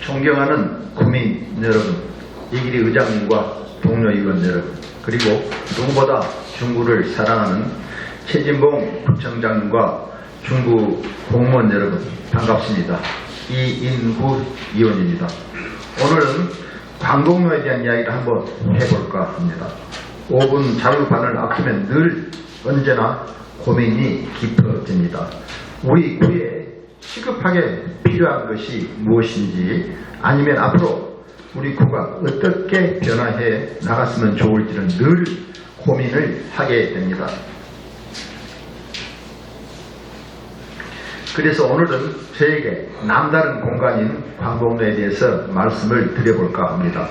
존경하는 국민 여러분, 이길이 의장님과 동료 의원 여러분, 그리고 누구보다 중구를 사랑하는 최진봉 부청장님과 중구 공무원 여러분, 반갑습니다. 이인구 의원입니다. 오늘은 광복로에 대한 이야기를 한번 해볼까 합니다. 5분 자유반을 아끼면 늘 언제나 고민이 깊어집니다. 우리 구에 시급하게 필요한 것이 무엇인지, 아니면 앞으로 우리 구가 어떻게 변화해 나갔으면 좋을지는 늘 고민을 하게 됩니다. 그래서 오늘은 저에게 남다른 공간인 광복로에 대해서 말씀을 드려볼까 합니다.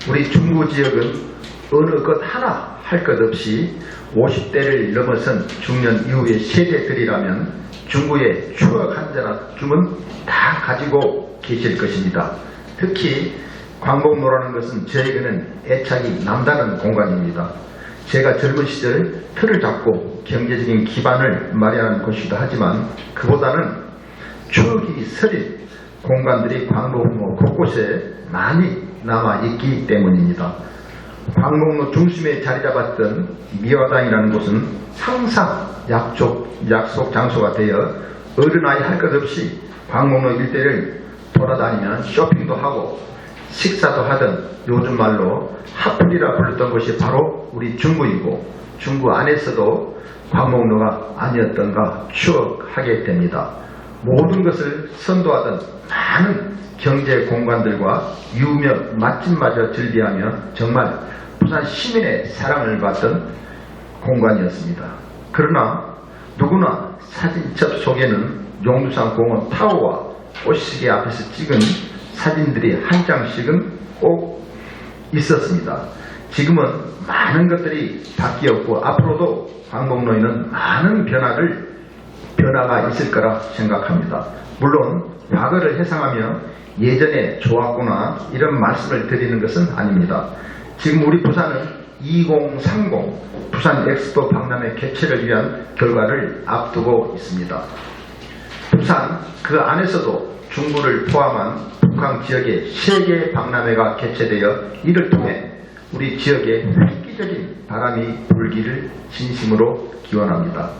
우리 중구 지역은 어느 것 하나 할 것 없이 50대를 넘어선 중년 이후의 세대들이라면 중구의 추억 한 줌은 다 가지고 계실 것입니다. 특히 광복로라는 것은 저에게는 애착이 남다른 공간입니다. 제가 젊은 시절 틀을 잡고 경제적인 기반을 마련한 곳이기도 하지만 그보다는 추억이 서린 공간들이 광복로 곳곳에 많이 남아있기 때문입니다. 광복로 중심에 자리 잡았던 미화당이라는 곳은 항상 약속 장소가 되어 어른아이 할 것 없이 광복로 일대를 돌아다니면 쇼핑도 하고 식사도 하던 요즘 말로 핫플이라 불렀던 곳이 바로 우리 중구이고, 중구 안에서도 광복로가 아니었던가 추억하게 됩니다. 모든 것을 선도하던 많은 경제 공간들과 유명 맛집마저 즐비하며 정말 부산 시민의 사랑을 받던 공간이었습니다. 그러나 누구나 사진첩 속에는 용두산 공원 타워와 꽃시계 앞에서 찍은 사진들이 한 장씩은 꼭 있었습니다. 지금은 많은 것들이 바뀌었고 앞으로도 광복로에는 많은 변화가 있을 거라 생각합니다. 물론 과거를 회상하며 예전에 좋았구나 이런 말씀을 드리는 것은 아닙니다. 지금 우리 부산은 2030 부산 엑스포 박람회 개최를 위한 결과를 앞두고 있습니다. 부산 그 안에서도 중구를 포함한 북한 지역의 세계 박람회가 개최되어 이를 통해 우리 지역에 획기적인 바람이 불기를 진심으로 기원합니다.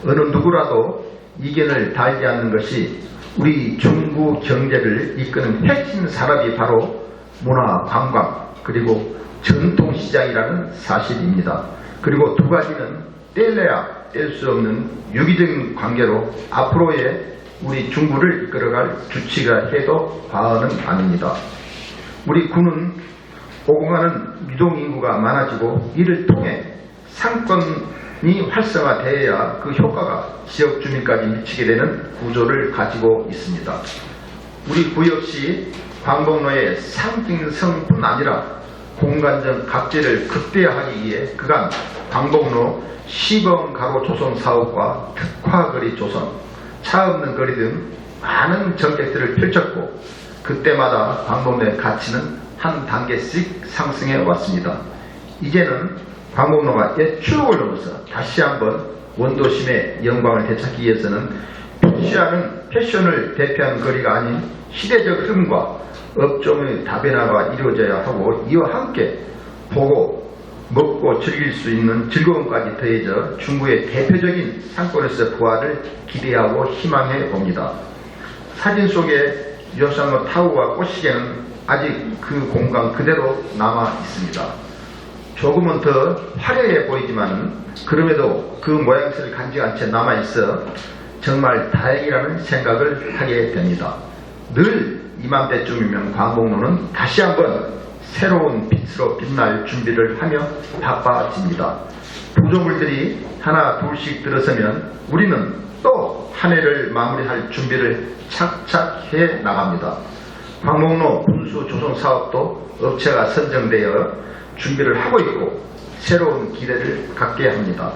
어느 누구라도 이견을 달지 않는 것이 우리 중구 경제를 이끄는 핵심 산업이 바로 문화, 관광, 그리고 전통시장이라는 사실입니다. 그리고 두 가지는 뗄래야 뗄 수 없는 유기적인 관계로 앞으로의 우리 중구를 이끌어갈 주치가 해도 과언은 아닙니다. 우리 구는 오공하는 유동인구가 많아지고 이를 통해 상권이 활성화되어야 그 효과가 지역 주민까지 미치게 되는 구조를 가지고 있습니다. 우리 구 역시 광복로의 상징성뿐 아니라 공간적 각재를 극대화하기 위해 그간 광복로 시범가로 조성 사업과 특화거리 조성, 차 없는 거리 등 많은 정책들을 펼쳤고 그때마다 광복로의 가치는 한 단계씩 상승해 왔습니다. 이제는 광복로가 옛 추억을 넘어서 다시 한번 원도심의 영광을 되찾기 위해서는 패션을 대표하는 거리가 아닌 시대적 흐름과 업종의 다변화가 이루어져야 하고 이와 함께 보고 먹고 즐길 수 있는 즐거움까지 더해져 중구의 대표적인 상권에서 부활을 기대하고 희망해 봅니다. 사진 속에 유성로 타워와 꽃시계는 아직 그 공간 그대로 남아 있습니다. 조금은 더 화려해 보이지만 그럼에도 그 모양새를 간직한 채 남아 있어 정말 다행이라는 생각을 하게 됩니다. 늘 이맘때쯤이면 광복로는 다시 한번 새로운 빛으로 빛날 준비를 하며 바빠집니다. 구조물들이 하나 둘씩 들어서면 우리는 또 한 해를 마무리할 준비를 착착 해 나갑니다. 광복로 분수 조성 사업도 업체가 선정되어 준비를 하고 있고 새로운 기대를 갖게 합니다.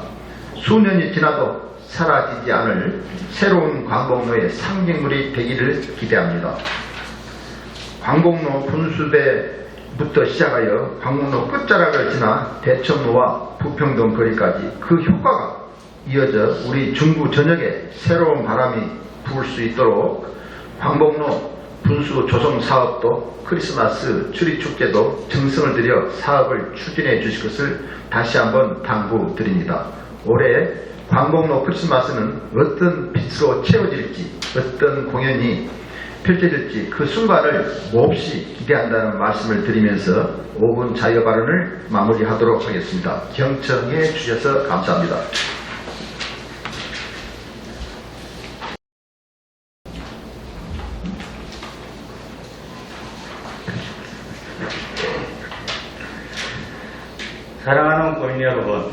수년이 지나도 사라지지 않을 새로운 광복로의 상징물이 되기를 기대합니다. 광복로 분수대부터 시작하여 광복로 끝자락을 지나 대청로와 부평동 거리까지 그 효과가 이어져 우리 중구 전역에 새로운 바람이 불 수 있도록 광복로 분수 조성 사업도 크리스마스 추리축제도 정성을 들여 사업을 추진해 주실 것을 다시 한번 당부드립니다. 올해 광복로 크리스마스는 어떤 빛으로 채워질지, 어떤 공연이 펼쳐질지 그 순간을 몹시 기대한다는 말씀을 드리면서 5분 자유 발언을 마무리하도록 하겠습니다. 경청해 주셔서 감사합니다. 사랑하는 국민 여러분,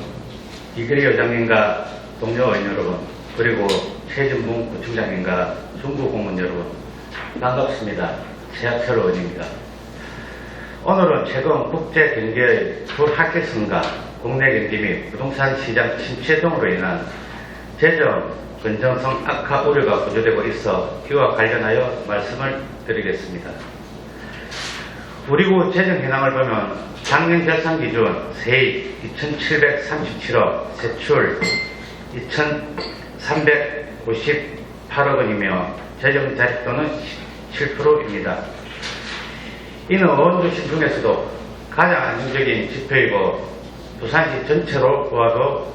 이규리 의장님과 동료 의원 여러분, 그리고 최진봉 구청장님과 중부공무원 여러분, 반갑습니다. 최학철 의원입니다. 오늘은 최근 국제 경기의 불합격성과 국내 경기 및 부동산 시장 침체 등으로 인한 재정 건전성 악화 우려가 고조되고 있어 이와 관련하여 말씀을 드리겠습니다. 우리 국 재정 현황을 보면 작년 결산 기준 세입 2,737억, 세출 2,398억 원이며 재정 자립도는 17%입니다. 이는 원주시 중에서도 가장 안정적인 지표이고 부산시 전체로 보아도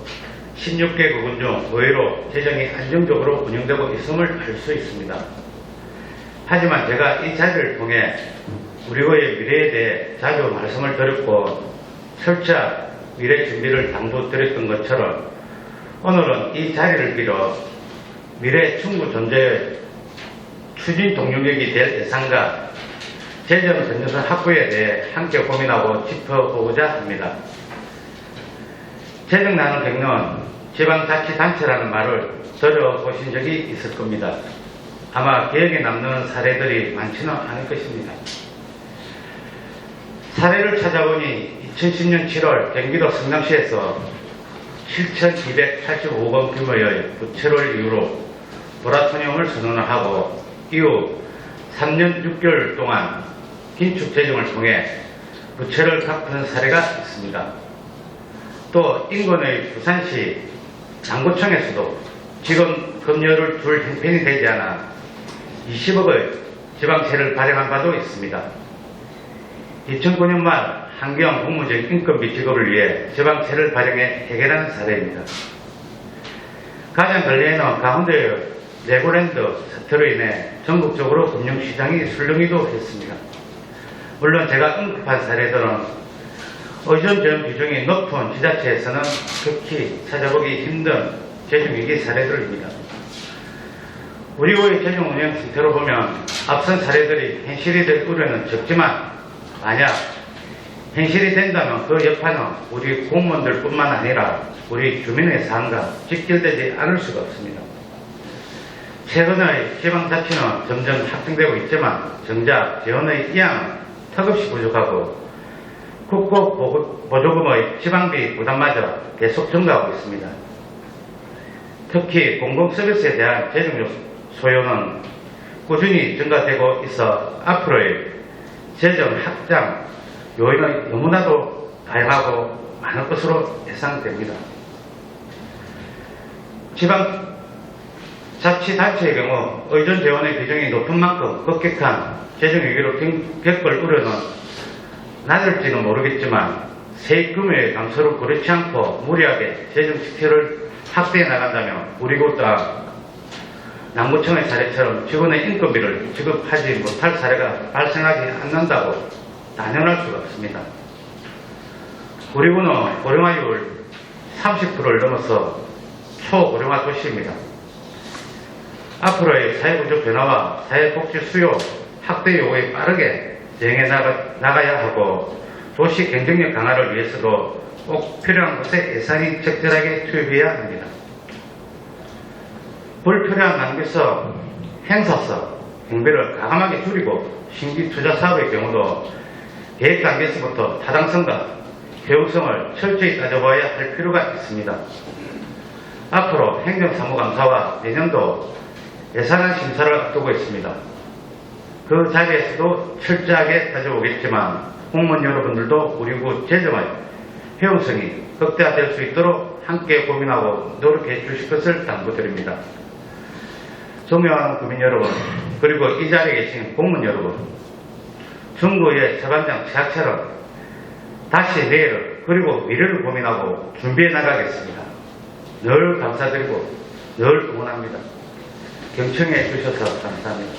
16개 구군 중 의외로 재정이 안정적으로 운영되고 있음을 알 수 있습니다. 하지만 제가 이 자리를 통해 우리의 미래에 대해 자주 말씀을 드렸고 철저한 미래 준비를 당부드렸던 것처럼 오늘은 이 자리를 빌어 미래 충구 존재의 추진 동력이 될 예산과 재정 건전성 확보에 대해 함께 고민하고 짚어보고자 합니다. 재정난을 겪는 지방자치단체라는 말을 들어보신 적이 있을 겁니다. 아마 기억에 남는 사례들이 많지는 않을 것입니다. 사례를 찾아보니 2010년 7월 경기도 성남시에서 7,285억 원 규모의 부채를 이유로 모라토리엄을 선언을 하고 이후 3년 6개월 동안 긴축 재정을 통해 부채를 갚은 사례가 있습니다. 또 인근의 부산시 양구청에서도 지금 금요를 둘 형편이 되지 않아 20억의 지방세를 발행한 바도 있습니다. 2009년 말 환경 공무적 인건비 지급을 위해 지방세를 발행해 해결한 사례입니다. 가장 근래에는 강원도의 레고랜드 사태로 인해 전국적으로 금융시장이 술렁이도 했습니다. 물론 제가 언급한 사례들은 의존 비중이 높은 지자체에서는 극히 찾아보기 힘든 재정위기 사례들입니다. 우리의 재정 운영 상태로 보면 앞선 사례들이 현실이 될 우려는 적지만 만약 현실이 된다면 그 여파는 우리 공무원들 뿐만 아니라 우리 주민의 삶과 직결되지 않을 수가 없습니다. 최근의 지방자치는 점점 확정되고 있지만 정작 재원의 이양은 턱없이 부족하고 국고 보조금의 지방비 부담마저 계속 증가하고 있습니다. 특히 공공서비스에 대한 재정 소요는 꾸준히 증가되고 있어 앞으로의 재정 확장 요인은 너무나도 다양하고 많을 것으로 예상됩니다. 지방자치단체의 경우 의존 재원의 비중이 높은 만큼 급격한 재정위기로 겪을 우려는 낮을지는 모르겠지만 세입 규모의 감소를 고려치 않고 무리하게 재정 지표를 확대해 나간다면 우리 국 또한 남구청의 사례처럼 직원의 인건비를 지급하지 못할 사례가 발생하지 않는다고 단언할 수가 없습니다. 우리 군은 고령화율 30%를 넘어서 초고령화 도시입니다. 앞으로의 사회구조 변화와 사회복지 수요 확대 요구에 빠르게 대응해 나가야 하고 도시 경쟁력 강화를 위해서도 꼭 필요한 곳에 예산이 적절하게 투입해야 합니다. 불필요한 낭비성, 행사성, 경비를 과감하게 줄이고 신규 투자 사업의 경우도 계획 단계에서부터 타당성과 효용성을 철저히 따져봐야 할 필요가 있습니다. 앞으로 행정사무감사와 내년도 예산안 심사를 앞두고 있습니다. 그 자리에서도 철저하게 따져보겠지만 공무원 여러분들도 우리 국 재정의 효용성이 극대화될 수 있도록 함께 고민하고 노력해 주실 것을 당부드립니다. 존경하는 국민 여러분, 그리고 이 자리에 계신 공무원 여러분, 중구의 서반장 지하철은 다시 내일을 그리고 미래를 고민하고 준비해 나가겠습니다. 늘 감사드리고 늘 응원합니다. 경청해 주셔서 감사합니다.